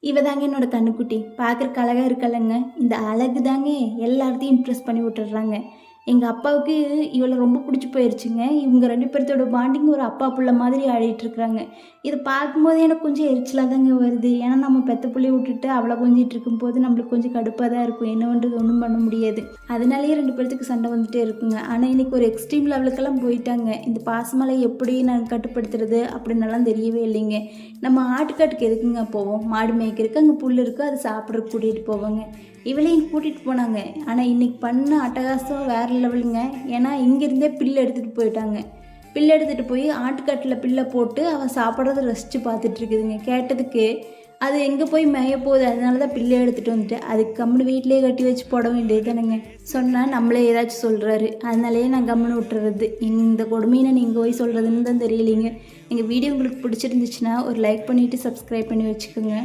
இவ தாங்க என்னோட கண்ணுக்குட்டி. பார்க்குறக்கு அழகா இருக்கல்லங்க. இந்த அழகு தாங்க எல்லாத்தையும் இம்ப்ரெஸ் பண்ணி விட்டுடுறாங்க. எங்க அப்பாவுக்கு இவள ரொம்ப புடிச்சு போயிருச்சுங்க. இவங்க 2 பேர்த்தோட பாண்டிங் ஒரு அப்பா புள்ள மாதிரி ஆடிட்டுருக்குறாங்க. இத பார்க்கும்போது எனக்கு கொஞ்சம் எரிச்சலா தாங்க வருது. ஏன்னா நம்ம பெத்த புள்ளைய விட்டுட்டு அவள கொஞ்சிட்டு இருக்கும்போது நம்மளுக்கு கொஞ்சம் கடுப்பா தான் இருக்கும். என்ன பண்றது ஒண்ணும் பண்ண முடியாது. அதனாலேயே 2 பேர்த்துக்கு சண்டை வந்துட்டே இருக்குங்க. ஆனா இன்னைக்கு ஒரு எக்ஸ்ட்ரீம் லெவலுக்கெல்லாம் போயிட்டாங்க. இந்த பாசமலை எப்படி நான் கட்டுப்படுத்துறது அப்படின்னெல்லாம் தெரியவே இல்லைங்க. நம்ம ஆட்டுக்காட்டுக்கு எதுக்குங்க போவோம்? மாடு மேய்க்கிறதுக்கு அங்கே புல் இருக்குது, அது சாப்பிட்றதுக்கு கூட்டிகிட்டு போவாங்க. இவளையும் கூட்டிகிட்டு போனாங்க. ஆனால் இன்றைக்கி பண்ண அட்டகாசம் வேறு லெவலுங்க. ஏன்னா இங்கேருந்தே பில்லு எடுத்துகிட்டு போயிட்டாங்க. பில்லு எடுத்துகிட்டு போய் ஆட்டுக்காட்டில் பில்லை போட்டு அவன் சாப்பிட்றத ரசித்து பார்த்துட்ருக்குதுங்க. கேட்டதுக்கு அது எங்கே போய் மேய போகுது, அதனால தான் பில்லை எடுத்துகிட்டு வந்துட்டு அதுக்கு கம்முனு வீட்டிலேயே கட்டி வச்சு போட வேண்டியது தானேங்க. சொன்னால் நம்மளே ஏதாச்சும் சொல்கிறாரு, அதனாலேயே நான் கம்முன்னு விட்டுறது. இந்த கொடுமையை நீங்கள் போய் சொல்கிறதுன்னு தான் தெரியலைங்க. எங்கள் வீடியோ உங்களுக்கு பிடிச்சிருந்துச்சுன்னா ஒரு லைக் பண்ணிவிட்டு சப்ஸ்கிரைப் பண்ணி வச்சுக்கோங்க.